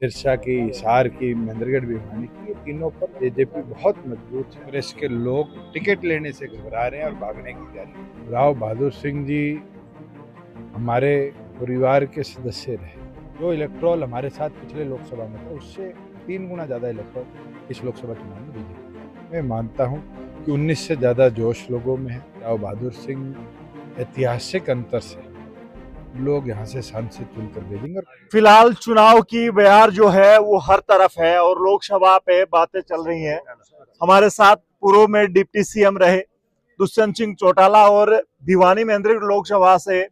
सिरसा की, हिसार की, महेंद्रगढ़ भिवानी की, ये तीनों पर जेजेपी बहुत मजबूत है। कांग्रेस के लोग टिकट लेने से घबरा रहे हैं और भागने की तैयारी। राव बहादुर सिंह जी हमारे परिवार के सदस्य रहे। जो इलेक्ट्रॉल हमारे साथ पिछले लोकसभा में था, उससे 3 गुना ज्यादा इलेक्ट्रॉल इस लोकसभा चुनाव में बीजेपी। मैं मानता हूं कि 19 से ज्यादा जोश लोगों में है। राव बहादुर सिंह ऐतिहासिक अंतर से लोग यहाँ से सांसद चुनकर भेजेंगे। फिलहाल चुनाव की बयार जो है वो हर तरफ है और लोकसभा पे बातें चल रही हैं। हमारे साथ पूर्व में डिप्टी सीएम रहे दुष्यंत सिंह चौटाला और भिवानी महेंद्रगढ़ लोकसभा से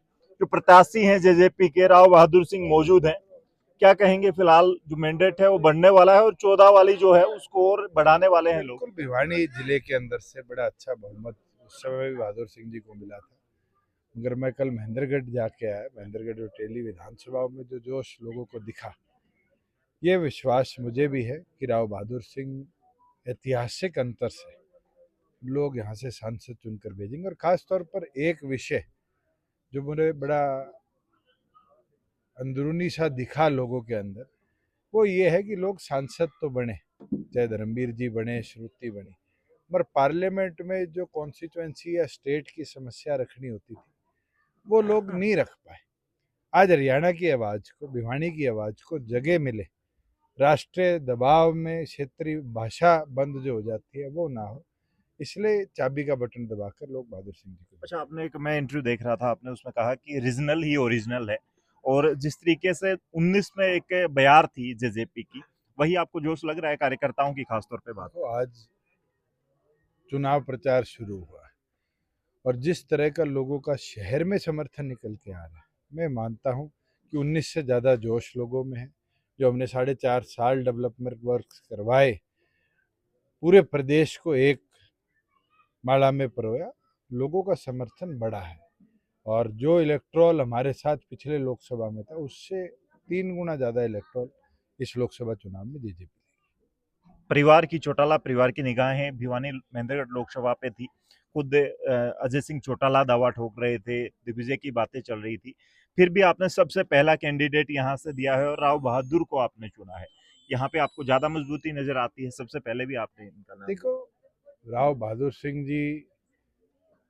जो प्रत्याशी हैं जेजेपी के राव बहादुर सिंह मौजूद हैं। क्या कहेंगे? फिलहाल जो मैंडेट है वो बढ़ने वाला है और 14 वाली जो है उसको और बढ़ाने वाले हैं लोग। बिल्कुल, भिवानी जिले के अंदर से बड़ा अच्छा बहुमत उस समय भी बहादुर सिंह जी को मिला था। मगर मैं कल महेंद्रगढ़ जाके आया, महेंद्रगढ़ और टेली विधानसभा में जो जोश लोगों को दिखा, ये विश्वास मुझे भी है कि राव बहादुर सिंह ऐतिहासिक अंतर से लोग यहाँ से सांसद चुनकर भेजेंगे। और खास तौर पर एक विषय जो मुझे बड़ा अंदरूनी सा दिखा लोगों के अंदर, वो ये है कि लोग सांसद तो बने, चाहे धर्मवीर जी बने, श्रुति बनी, मगर पार्लियामेंट में जो कॉन्स्टिट्यूएंसी या स्टेट की समस्या रखनी होती थी, वो लोग नहीं रख पाए। आज हरियाणा की आवाज को, भिवानी की आवाज को जगह मिले, राष्ट्रीय दबाव में क्षेत्रीय भाषा बंद जो हो जाती है वो ना हो, इसलिए चाबी का बटन दबाकर लोग बहादुर सिंह जी को। अच्छा, आपने एक मैं इंटरव्यू देख रहा था, आपने उसमें कहा कि रीजनल ही ओरिजिनल है और जिस तरीके से 19 में एक बयार थी जेजेपी की, वही आपको जोश लग रहा है कार्यकर्ताओं की खासतौर पे बात? तो आज चुनाव प्रचार शुरू हुआ है और जिस तरह का लोगों का शहर में समर्थन निकल के आ रहा है, मैं मानता हूं कि 19 से ज़्यादा जोश लोगों में है। जो हमने 4.5 साल डेवलपमेंट वर्क करवाए, पूरे प्रदेश को एक माला में परोया, लोगों का समर्थन बढ़ा है। और जो इलेक्ट्रॉल हमारे साथ पिछले लोकसभा में था, उससे 3 गुना ज़्यादा इलेक्ट्रॉल इस लोकसभा चुनाव में जेजेपी। परिवार की चौटाला परिवार की निगाहें भिवानी महेंद्रगढ़ लोकसभा पे थी। खुद अजय सिंह चौटाला दावा ठोक रहे थे, दिग्विजय की बातें चल रही थी, फिर भी आपने सबसे पहला कैंडिडेट यहाँ से दिया है और राव बहादुर को आपने चुना है। यहाँ पे आपको ज्यादा मजबूती नजर आती है? सबसे पहले भी आपने इनका नाम देखो, राव बहादुर सिंह जी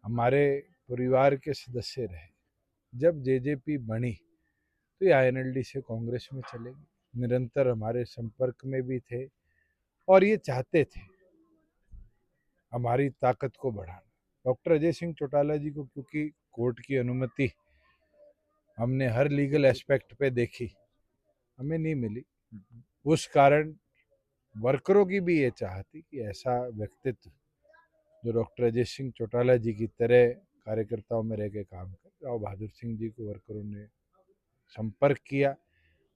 हमारे परिवार के सदस्य रहे। जब जेजेपी बनी तो ये आईएनएलडी से कांग्रेस में चले गए, निरंतर हमारे संपर्क में भी थे और ये चाहते थे हमारी ताकत को बढ़ाना। डॉक्टर अजय सिंह चौटाला जी को क्योंकि कोर्ट की अनुमति हमने हर लीगल एस्पेक्ट पे देखी, हमें नहीं मिली, उस कारण वर्करों की भी ये चाह थी कि ऐसा व्यक्तित्व जो डॉक्टर अजय सिंह चौटाला जी की तरह कार्यकर्ताओं में रह के काम कर, राव बहादुर सिंह जी को वर्करों ने संपर्क किया।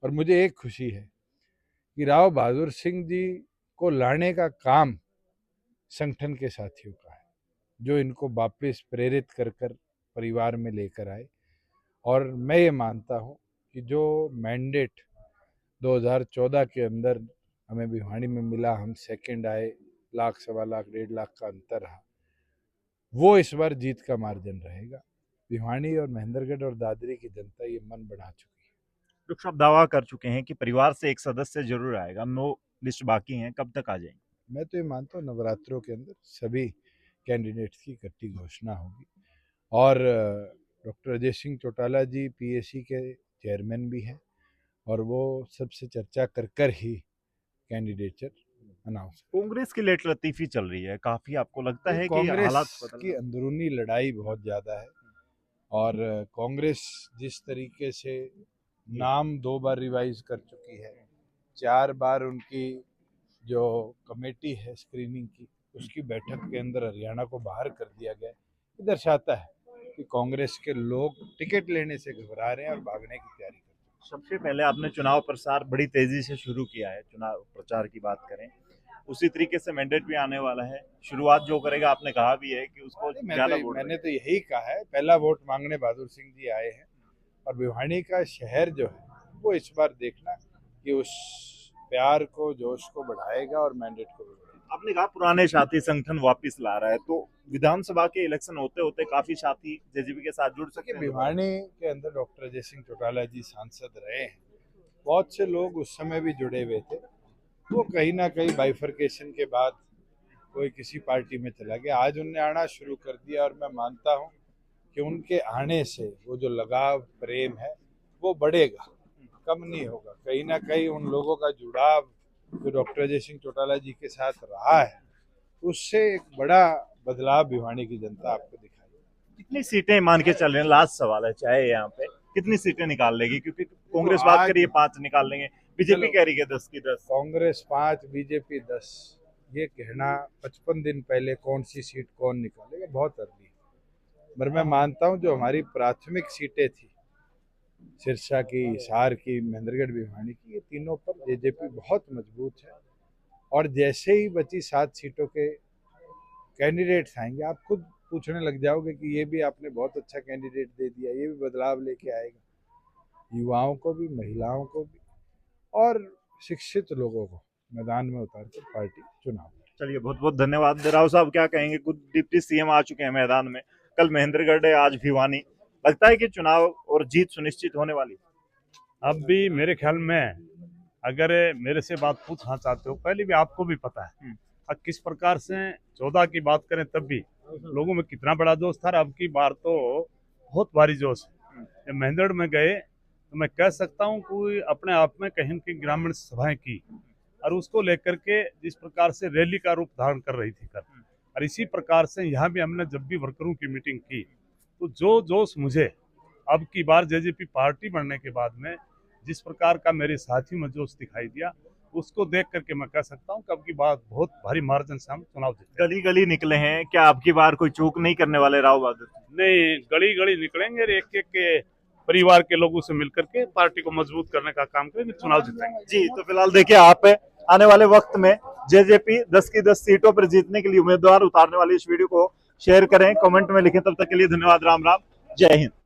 और मुझे एक खुशी है कि राव बहादुर सिंह जी को लाने का काम संगठन के साथियों का है, जो इनको वापस प्रेरित कर कर परिवार में लेकर आए। और मैं ये मानता हूँ कि जो मैंडेट 2014 के अंदर हमें भिवानी में मिला, हम सेकंड आए, लाख, 1.25 लाख, 1.5 लाख का अंतर रहा, वो इस बार जीत का मार्जिन रहेगा। भिवानी और महेंद्रगढ़ और दादरी की जनता ये मन बढ़ा चुकी है। डॉक्टर साहब दावा कर चुके हैं कि परिवार से एक सदस्य जरूर आएगा, 9 लिस्ट बाकी हैं, कब तक आ जाएंगे? मैं तो ये मानता हूँ नवरात्रों के अंदर सभी कैंडिडेट्स की इकट्ठी घोषणा होगी। और डॉक्टर अजय सिंह चौटाला जी पीएसी के चेयरमैन भी हैं और वो सबसे चर्चा कर कर ही कैंडिडेचर अनाउंस। कांग्रेस की लेट लतीफी चल रही है काफी, आपको लगता है कि कांग्रेस हालात बदल की अंदरूनी लड़ाई बहुत ज़्यादा है और कांग्रेस जिस तरीके से नाम 2 बार रिवाइज कर चुकी है, 4 बार उनकी जो कमेटी है स्क्रीनिंग की, उसकी बैठक के अंदर हरियाणा को बाहर कर दिया गया, ये दर्शाता है कि कांग्रेस के लोग टिकट लेने से घबरा रहे हैं और भागने की तैयारी कर रहे हैं। सबसे पहले आपने चुनाव प्रचार बड़ी तेजी से शुरू किया है। चुनाव प्रचार की बात करें, उसी तरीके से मैंडेट भी आने वाला है। शुरुआत जो करेगा, आपने कहा भी है कि उसको ज्यादा वोट मैंने तो यही कहा है, पहला वोट मांगने बहादुर सिंह जी आए हैं और भिवानी का शहर जो है वो इस बार देखना कि उस प्यार को, जोश को बढ़ाएगा और मैंडेट को भी बढ़ाएगा। आपने कहा पुराने साथी संगठन वापस ला रहा है, तो विधानसभा के इलेक्शन होते होते काफी साथी जेजेपी के साथ जुड़ सकते हैं। भिवानी के अंदर डॉक्टर अजय सिंह चौटाला जी सांसद रहे हैं, बहुत से लोग उस समय भी जुड़े हुए थे, वो कहीं ना कहीं बाइफरकेशन के बाद कोई किसी पार्टी में चला गया। आज उनने आना शुरू कर दिया और मैं मानता हूँ कि उनके आने से वो जो लगाव प्रेम है वो बढ़ेगा, कम नहीं होगा। कहीं ना कहीं उन लोगों का जुड़ाव जो डॉक्टर अजय सिंह चौटाला जी के साथ रहा है, उससे एक बड़ा बदलाव भिवानी की जनता आपको दिखाई। कितनी सीटें मान के चल रहे हैं, लास्ट सवाल है चाहे यहाँ पे, कितनी सीटें निकाल लेगी? क्योंकि कांग्रेस बात आज- करिए 5 निकाल लेंगे, बीजेपी कह रही है 10 की 10। कांग्रेस 5, बीजेपी 10, ये कहना 55 दिन पहले कौन सी सीट कौन निकालेगा बहुत अर्ली है। पर मैं मानता हूँ जो हमारी प्राथमिक सीटें थी, सिरसा की, हिसार की, महेंद्रगढ़ भिवानी की, ये तीनों पर जेजेपी बहुत मजबूत है। और जैसे ही बची 7 सीटों के कैंडिडेट्स आएंगे, आप खुद पूछने लग जाओगे कि ये भी आपने बहुत अच्छा कैंडिडेट दे दिया, ये भी बदलाव लेके आएगा। युवाओं को भी, महिलाओं को भी और शिक्षित लोगों को मैदान में उतार कर पार्टी चुनाव। चलिए, बहुत बहुत धन्यवाद। राव साहब क्या कहेंगे? कुछ डिप्टी सीएम आ चुके हैं मैदान में, कल महेंद्रगढ़ है, आज भिवानी। लगता है कि चुनाव और जीत सुनिश्चित होने वाली? अब भी मेरे ख्याल में, अगर मेरे से बात पूछना चाहते हो, पहले भी आपको भी पता है अब किस प्रकार से 14 की बात करें तब भी लोगों में कितना बड़ा जोश था। अब की बार तो बहुत भारी जोश है। जब महेंद्रगढ़ में गए तो मैं कह सकता हूँ कोई अपने आप में कहीं की ग्रामीण सभाएं की और उसको लेकर के जिस प्रकार से रैली का रूप धारण कर रही थी कल, और इसी प्रकार से यहाँ भी हमने जब भी वर्करों की मीटिंग की तो जो जोश मुझे अब की बार जेजेपी पार्टी बनने के बाद में जिस प्रकार का मेरे साथी में जोश दिखाई दिया, उसको देख करके मैं कह सकता हूँ कि अब की बार बहुत भारी मार्जिन से हम चुनाव जीते। गली गली निकले हैं, क्या आपकी बार कोई चूक नहीं करने वाले राव बहादुर? नहीं, गली गली निकलेंगे, एक एक के परिवार के लोगों से मिलकर के पार्टी को मजबूत करने का काम करेंगे, चुनाव जीतेंगे। जी, तो फिलहाल देखिए, आप आने वाले वक्त में जेजेपी 10 की 10 सीटों पर जीतने के लिए उम्मीदवार उतारने वाली इस वीडियो को शेयर करें, कमेंट में लिखें। तब तक के लिए धन्यवाद। राम राम, जय हिंद।